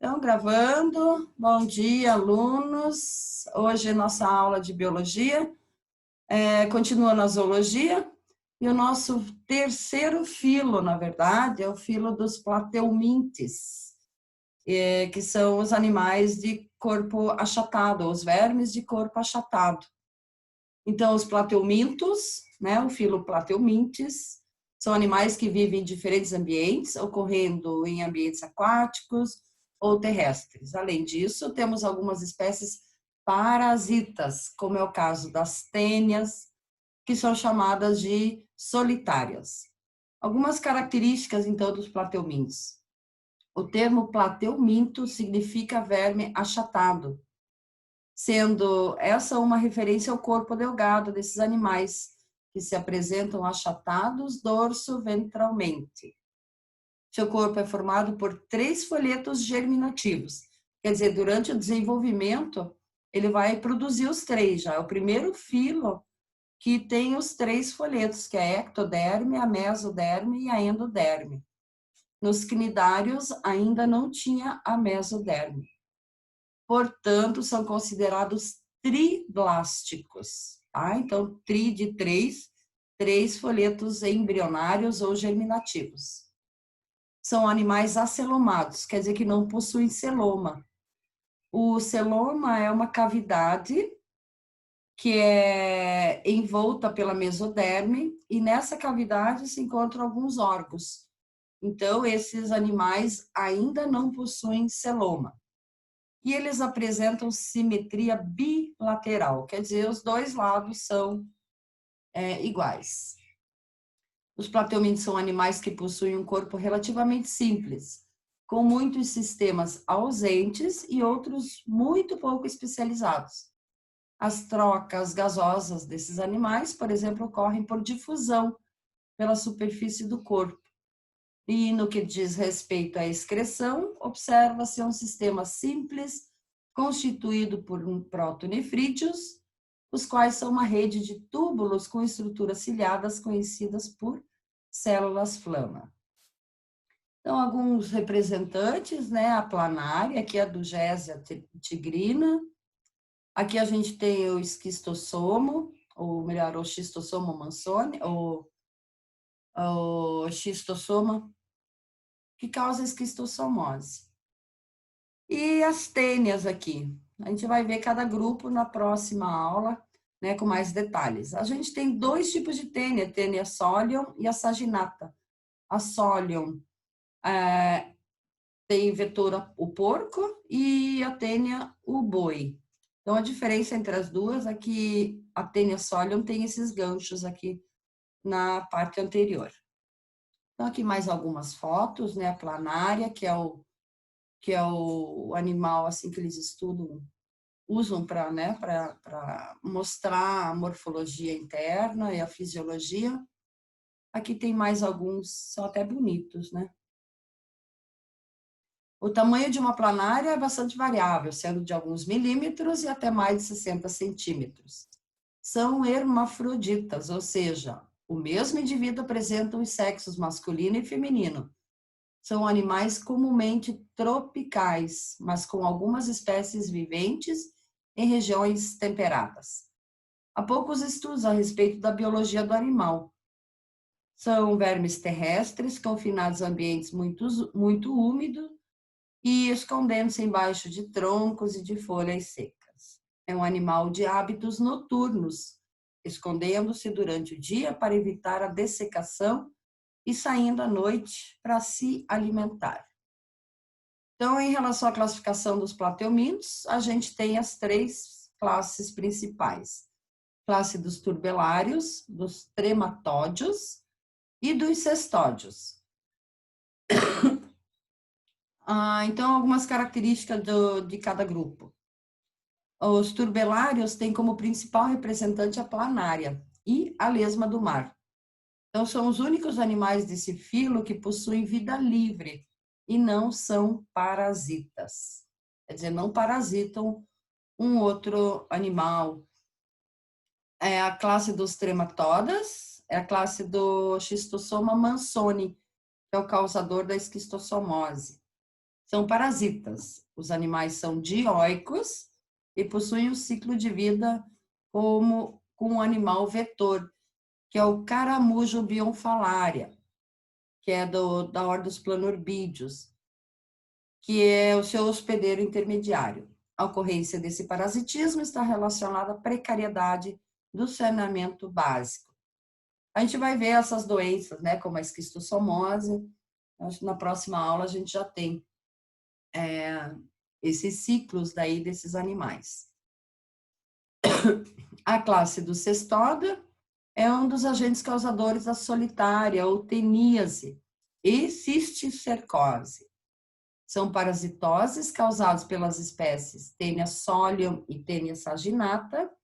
Então, gravando. Bom dia, alunos. Hoje é nossa aula de biologia. Continua na zoologia. E o nosso terceiro filo, na verdade, é o filo dos plateumintes, que são os animais de corpo achatado, os vermes de corpo achatado. Então, os plateumintos, né, o filo plateumintes, são animais que vivem em diferentes ambientes, ocorrendo em ambientes aquáticos ou terrestres. Além disso, temos algumas espécies parasitas, como é o caso das tênias, que são chamadas de solitárias. Algumas características, então, dos plateumintos. O termo plateuminto significa verme achatado, sendo essa uma referência ao corpo delgado desses animais, que se apresentam achatados dorso-ventralmente. Seu corpo é formado por 3 folhetos germinativos, quer dizer, durante o desenvolvimento, ele vai produzir os 3 já. É o primeiro filo que tem os 3 folhetos, que é a ectoderme, a mesoderme e a endoderme. Nos cnidários ainda não tinha a mesoderme. Portanto, são considerados triblásticos. Tá? Então, tri de 3 folhetos embrionários ou germinativos. São animais acelomados, quer dizer que não possuem celoma. O celoma é uma cavidade que é envolta pela mesoderme, e nessa cavidade se encontram alguns órgãos. Então, esses animais ainda não possuem celoma. E eles apresentam simetria bilateral, quer dizer, os 2 lados são iguais. Os plateumintos são animais que possuem um corpo relativamente simples, com muitos sistemas ausentes e outros muito pouco especializados. As trocas gasosas desses animais, por exemplo, ocorrem por difusão pela superfície do corpo. E no que diz respeito à excreção, observa-se um sistema simples, constituído por protonefrídeos, os quais são uma rede de túbulos com estruturas ciliadas conhecidas por células flama. Então, alguns representantes, né, a planária, aqui é a Dugésia tigrina, aqui a gente tem o esquistossomo, ou melhor, o Schistosoma mansoni, ou o Schistosoma, que causa esquistossomose. E as tênias aqui. A gente vai ver cada grupo na próxima aula, né, com mais detalhes. A gente tem 2 tipos de tênia, a tênia solium e a saginata. A solium tem vetor o porco e a tênia o boi. Então, a diferença entre as duas é que a tênia solium tem esses ganchos aqui na parte anterior. Então, aqui mais algumas fotos, né, a planária, que é o animal assim que eles estudam, usam para, né, para mostrar a morfologia interna e a fisiologia. Aqui tem mais alguns, são até bonitos, né? O tamanho de uma planária é bastante variável, sendo de alguns milímetros e até mais de 60 centímetros. São hermafroditas, ou seja, o mesmo indivíduo apresenta os sexos masculino e feminino. São animais comumente tropicais, mas com algumas espécies viventes em regiões temperadas. Há poucos estudos a respeito da biologia do animal. São vermes terrestres, confinados a ambientes muito úmidos e escondendo-se embaixo de troncos e de folhas secas. É um animal de hábitos noturnos, escondendo-se durante o dia para evitar a dessecação e saindo à noite para se alimentar. Então, em relação à classificação dos plateumintos, a gente tem as 3 classes principais. Classe dos turbelários, dos trematódeos e dos cestódeos. Então, algumas características de cada grupo. Os turbelários têm como principal representante a planária e a lesma do mar. Então, são os únicos animais desse filo que possuem vida livre e não são parasitas. Quer dizer, não parasitam um outro animal. É a classe dos trematodas, é a classe do Schistosoma mansoni, que é o causador da esquistossomose. São parasitas. Os animais são dioicos e possuem um ciclo de vida como com um animal vetor, que é o caramujo bionfalaria, que é da ordem dos planorbídeos, que é o seu hospedeiro intermediário. A ocorrência desse parasitismo está relacionada à precariedade do saneamento básico. A gente vai ver essas doenças, né, como a esquistossomose. Acho que na próxima aula a gente já tem esses ciclos daí desses animais. A classe do cestoda é um dos agentes causadores da solitária ou teníase e cisticercose. São parasitoses causadas pelas espécies Taenia solium e Taenia saginata.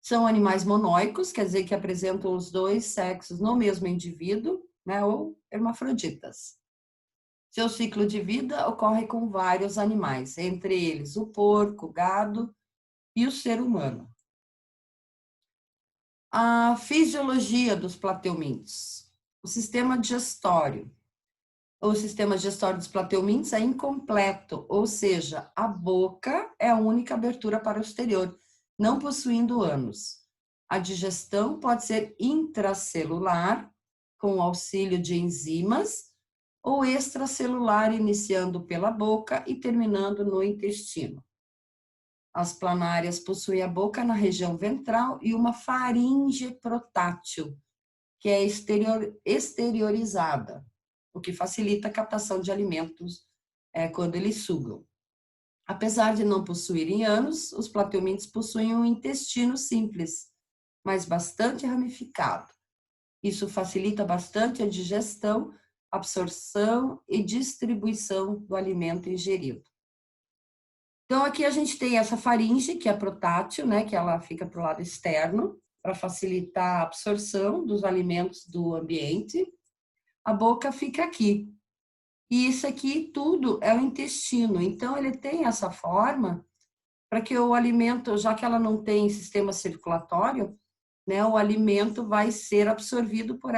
São animais monóicos, quer dizer que apresentam os dois sexos no mesmo indivíduo, né, ou hermafroditas. Seu ciclo de vida ocorre com vários animais, entre eles o porco, o gado e o ser humano. A fisiologia dos plateumintos. O sistema digestório. O sistema digestório dos plateumintos é incompleto, ou seja, a boca é a única abertura para o exterior, não possuindo ânus. A digestão pode ser intracelular, com o auxílio de enzimas, ou extracelular, iniciando pela boca e terminando no intestino. As planárias possuem a boca na região ventral e uma faringe protátil, que é exteriorizada, o que facilita a captação de alimentos quando eles sugam. Apesar de não possuírem ânus, os plateumintos possuem um intestino simples, mas bastante ramificado. Isso facilita bastante a digestão, absorção e distribuição do alimento ingerido. Então, aqui a gente tem essa faringe, que é protátil, né, que ela fica para o lado externo, para facilitar a absorção dos alimentos do ambiente. A boca fica aqui. E isso aqui tudo é o intestino. Então, ele tem essa forma para que o alimento, já que ela não tem sistema circulatório, né, o alimento vai ser absorvido por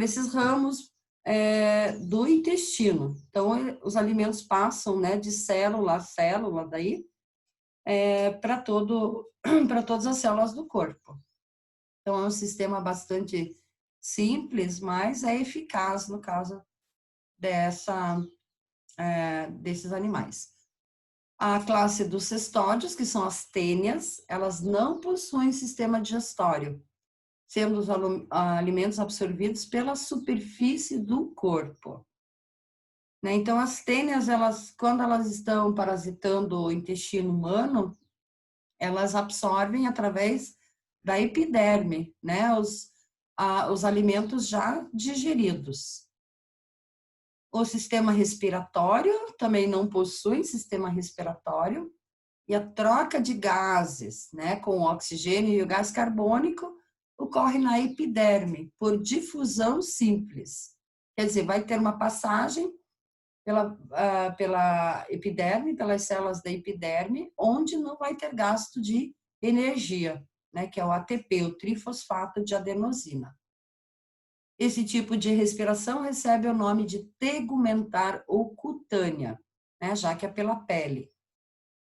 esses ramos do intestino. Então, os alimentos passam, né, de célula a célula daí para todas as células do corpo. Então, é um sistema bastante simples, mas é eficaz no caso desses animais. A classe dos cestódios, que são as tênias, elas não possuem sistema digestório, sendo os alimentos absorvidos pela superfície do corpo. Né? Então, as tênias, quando elas estão parasitando o intestino humano, elas absorvem através da epiderme, né? Os alimentos já digeridos. O sistema respiratório também não possui sistema respiratório, e a troca de gases, né, com o oxigênio e o gás carbônico ocorre na epiderme, por difusão simples. Quer dizer, vai ter uma passagem pela epiderme, pelas células da epiderme, onde não vai ter gasto de energia, né, que é o ATP, o trifosfato de adenosina. Esse tipo de respiração recebe o nome de tegumentar ou cutânea, né, já que é pela pele.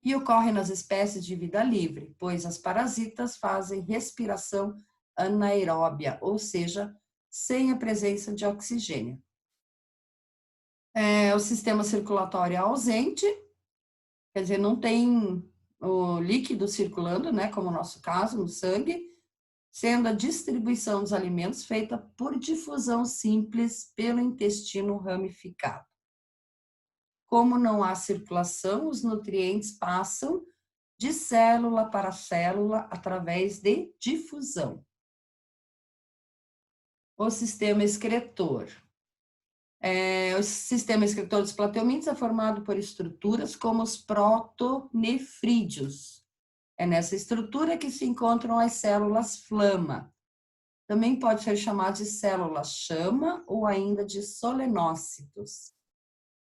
E ocorre nas espécies de vida livre, pois as parasitas fazem respiração anaeróbia, ou seja, sem a presença de oxigênio. O sistema circulatório é ausente, quer dizer, não tem o líquido circulando, né, como no nosso caso, no sangue, sendo a distribuição dos alimentos feita por difusão simples pelo intestino ramificado. Como não há circulação, os nutrientes passam de célula para célula através de difusão. O sistema excretor. O sistema excretor dos plateumintos é formado por estruturas como os protonefrídeos. É nessa estrutura que se encontram as células flama. Também pode ser chamado de células chama ou ainda de solenócitos.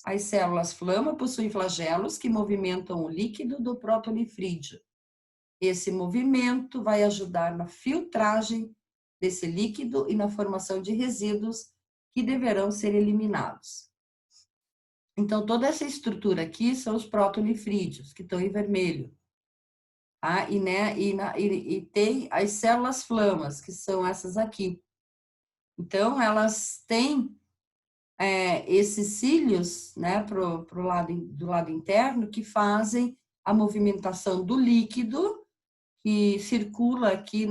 As células flama possuem flagelos que movimentam o líquido do protonefrídeo. Esse movimento vai ajudar na filtragem desse líquido e na formação de resíduos que deverão ser eliminados. Então, toda essa estrutura aqui são os protonefrídeos, que estão em vermelho. Tá? E tem as células flamas, que são essas aqui. Então, elas têm esses cílios, né, do lado interno, que fazem a movimentação do líquido que circula aqui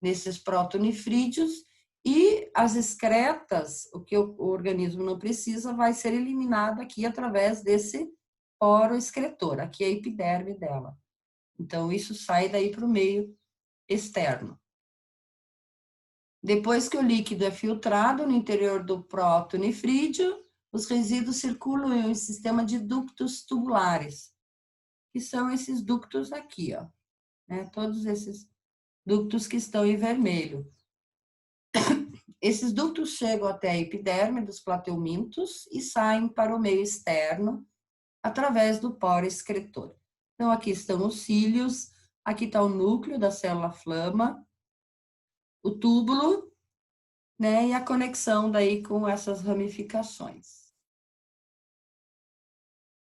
nesses protonefrídeos, e as excretas, o que o organismo não precisa, vai ser eliminado aqui através desse poro excretor. Aqui é a epiderme dela. Então, isso sai daí para o meio externo. Depois que o líquido é filtrado no interior do protonefrídeo, os resíduos circulam em um sistema de ductos tubulares, que são esses ductos aqui, ó, né? Todos esses ductos que estão em vermelho. Esses ductos chegam até a epiderme dos plateumintos e saem para o meio externo através do poro excretor. Então, aqui estão os cílios, aqui está o núcleo da célula flama, o túbulo, né, e a conexão daí com essas ramificações.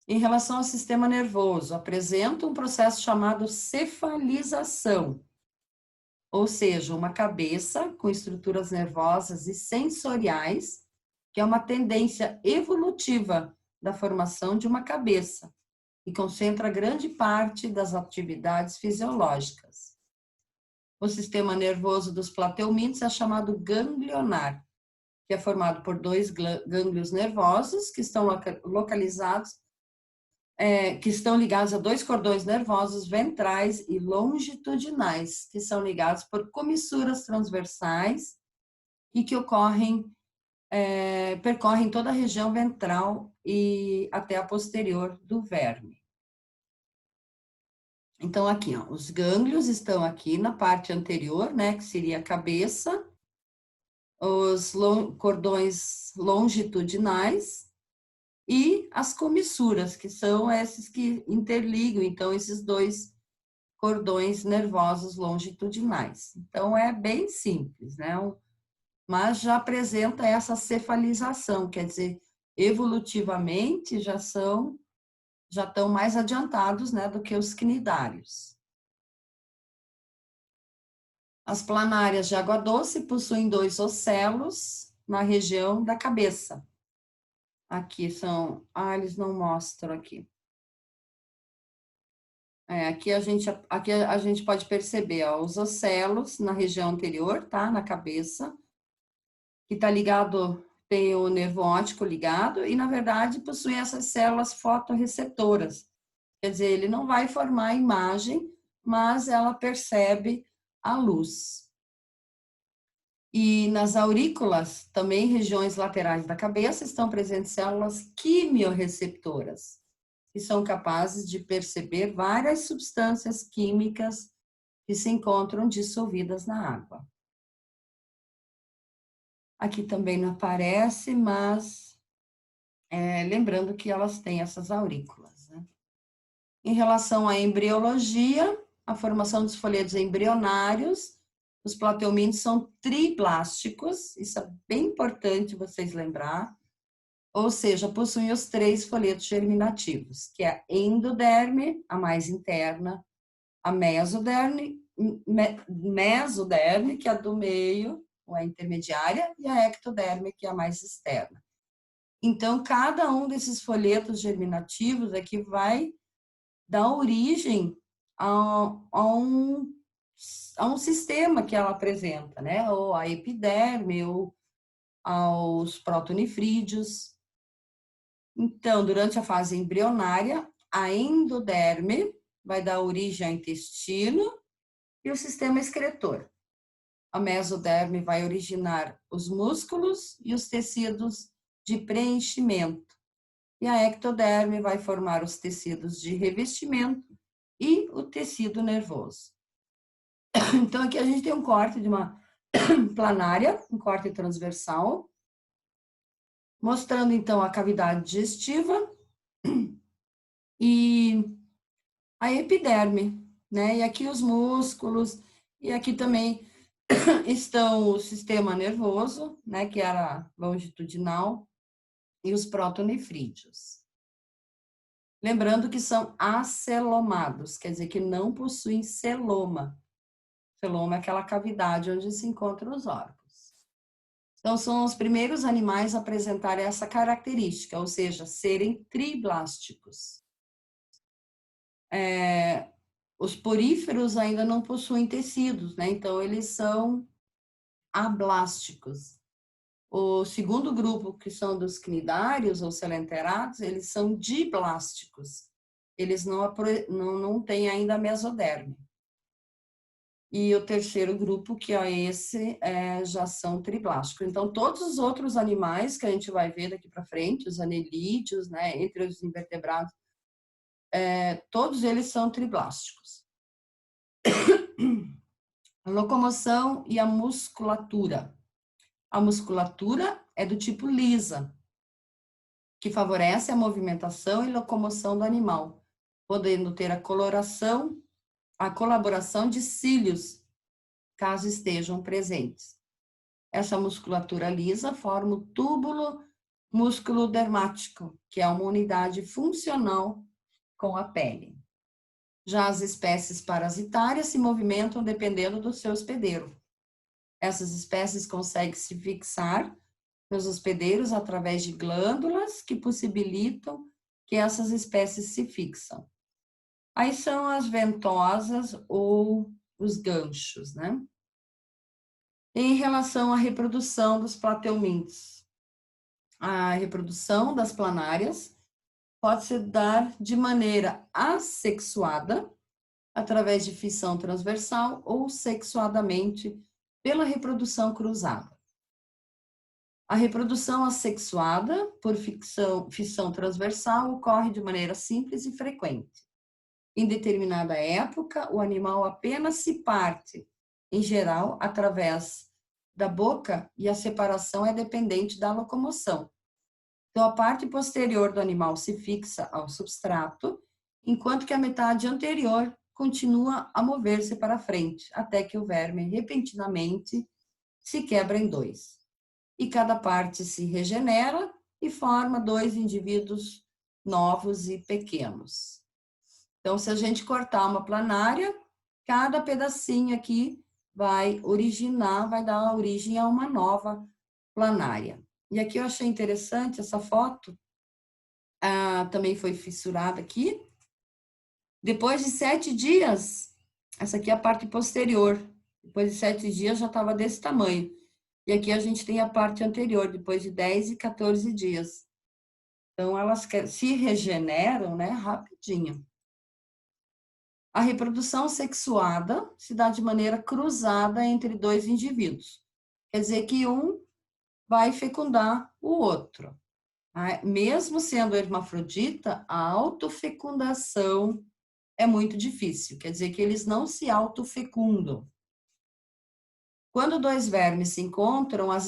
Em relação ao sistema nervoso, apresenta um processo chamado cefalização, ou seja, uma cabeça com estruturas nervosas e sensoriais, que é uma tendência evolutiva da formação de uma cabeça e concentra grande parte das atividades fisiológicas. O sistema nervoso dos plateumintos é chamado ganglionar, que é formado por 2 gânglios nervosos que estão localizados, que estão ligados a 2 cordões nervosos ventrais e longitudinais, que são ligados por comissuras transversais e que percorrem toda a região ventral e até a posterior do verme. Então, aqui, ó, os gânglios estão aqui na parte anterior, né, que seria a cabeça, os cordões longitudinais e as comissuras, que são esses que interligam, então, esses 2 cordões nervosos longitudinais. Então, é bem simples, né? Mas já apresenta essa cefalização, quer dizer, evolutivamente já estão mais adiantados, né, do que os cnidários. As planárias de água doce possuem 2 ocelos na região da cabeça. Aqui são, eles não mostram aqui. Aqui a gente pode perceber, ó, os ocelos na região anterior, tá? Na cabeça, que está ligado, tem o nervo óptico ligado, e na verdade possui essas células fotorreceptoras. Quer dizer, ele não vai formar a imagem, mas ela percebe a luz. E nas aurículas, também regiões laterais da cabeça, estão presentes células quimiorreceptoras, que são capazes de perceber várias substâncias químicas que se encontram dissolvidas na água. Aqui também não aparece, mas lembrando que elas têm essas aurículas, né? Em relação à embriologia, a formação dos folhetos embrionários, os plateumintos são triblásticos, isso é bem importante vocês lembrar, ou seja, possuem os 3 folhetos germinativos, que é a endoderme, a mais interna, a mesoderme, que é a do meio, ou a intermediária, e a ectoderme, que é a mais externa. Então, cada um desses folhetos germinativos aqui vai dar origem a um sistema que ela apresenta, né? Ou a epiderme, ou aos protonefrídeos. Então, durante a fase embrionária, a endoderme vai dar origem ao intestino e o sistema excretor. A mesoderme vai originar os músculos e os tecidos de preenchimento. E a ectoderme vai formar os tecidos de revestimento e o tecido nervoso. Então, aqui a gente tem um corte de uma planária, um corte transversal, mostrando, então, a cavidade digestiva e a epiderme, né? E aqui os músculos, e aqui também estão o sistema nervoso, né? Que era longitudinal, e os protonefrídeos. Lembrando que são acelomados, quer dizer que não possuem celoma. Celoma é aquela cavidade onde se encontram os órgãos. Então, são os primeiros animais a apresentar essa característica, ou seja, serem triblásticos. Os poríferos ainda não possuem tecidos, né? Então, eles são ablásticos. O segundo grupo, que são dos cnidários ou selenterados, eles são diblásticos. Eles não têm ainda mesoderme. E o terceiro grupo, que é esse, já são triblásticos. Então, todos os outros animais que a gente vai ver daqui para frente, os anelídeos, né, entre os invertebrados, todos eles são triblásticos. A locomoção e a musculatura. A musculatura é do tipo lisa, que favorece a movimentação e locomoção do animal, podendo ter a colaboração de cílios, caso estejam presentes. Essa musculatura lisa forma o túbulo musculodermático, que é uma unidade funcional com a pele. Já as espécies parasitárias se movimentam dependendo do seu hospedeiro. Essas espécies conseguem se fixar nos hospedeiros através de glândulas que possibilitam que essas espécies se fixam. Aí são as ventosas ou os ganchos, né? Em relação à reprodução dos plateumintos, a reprodução das planárias pode se dar de maneira assexuada, através de fissão transversal, ou sexuadamente, pela reprodução cruzada. A reprodução assexuada, por fissão transversal, ocorre de maneira simples e frequente. Em determinada época, o animal apenas se parte, em geral, através da boca, e a separação é dependente da locomoção. Então, a parte posterior do animal se fixa ao substrato, enquanto que a metade anterior continua a mover-se para frente, até que o verme repentinamente se quebra em dois. E cada parte se regenera e forma dois indivíduos novos e pequenos. Então, se a gente cortar uma planária, cada pedacinho aqui vai dar origem a uma nova planária. E aqui eu achei interessante essa foto, também foi fissurada aqui. Depois de 7 dias, essa aqui é a parte posterior, depois de 7 dias já estava desse tamanho. E aqui a gente tem a parte anterior, depois de 10 e 14 dias. Então, elas se regeneram, né, rapidinho. A reprodução sexuada se dá de maneira cruzada entre dois indivíduos. Quer dizer que um vai fecundar o outro. Mesmo sendo hermafrodita, a autofecundação é muito difícil. Quer dizer que eles não se autofecundam. Quando dois vermes se encontram, as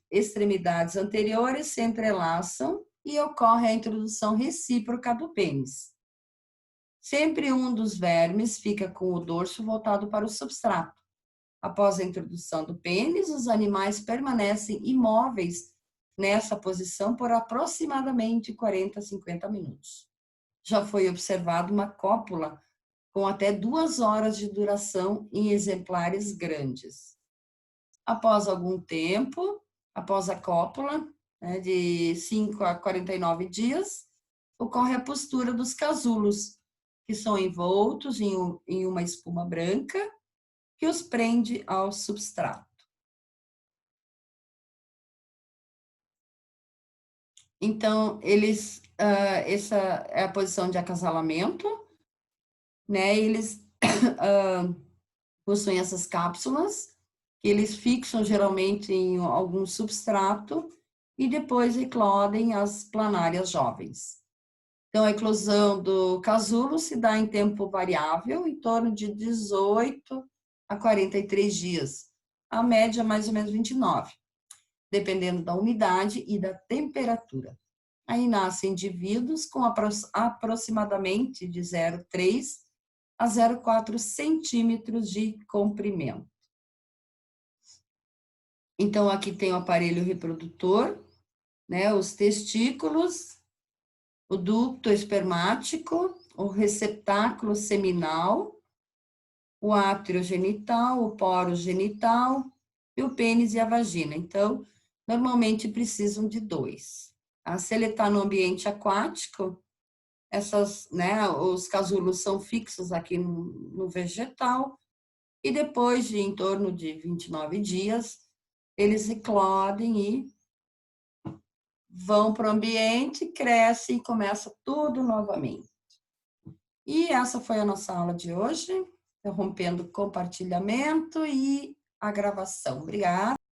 extremidades anteriores se entrelaçam e ocorre a introdução recíproca do pênis. Sempre um dos vermes fica com o dorso voltado para o substrato. Após a introdução do pênis, os animais permanecem imóveis nessa posição por aproximadamente 40 a 50 minutos. Já foi observado uma cópula com até 2 horas de duração em exemplares grandes. Após algum tempo, após a cópula, né, de 5 a 49 dias, ocorre a postura dos casulos, que são envoltos em uma espuma branca que os prende ao substrato. Então, essa é a posição de acasalamento, né? Eles possuem essas cápsulas, que eles fixam geralmente em algum substrato e depois eclodem as planárias jovens. Então, a eclosão do casulo se dá em tempo variável, em torno de 18 a 43 dias. A média, mais ou menos 29, dependendo da umidade e da temperatura. Aí nascem indivíduos com aproximadamente de 0,3 a 0,4 centímetros de comprimento. Então, aqui tem o aparelho reprodutor, né? Os testículos, o ducto espermático, o receptáculo seminal, o átrio genital, o poro genital e o pênis e a vagina. Então, normalmente precisam de 2. Se ele está no ambiente aquático, né, os casulos são fixos aqui no vegetal, e depois de em torno de 29 dias, eles eclodem e vão para o ambiente, crescem e começa tudo novamente. E essa foi a nossa aula de hoje, interrompendo o compartilhamento e a gravação. Obrigada.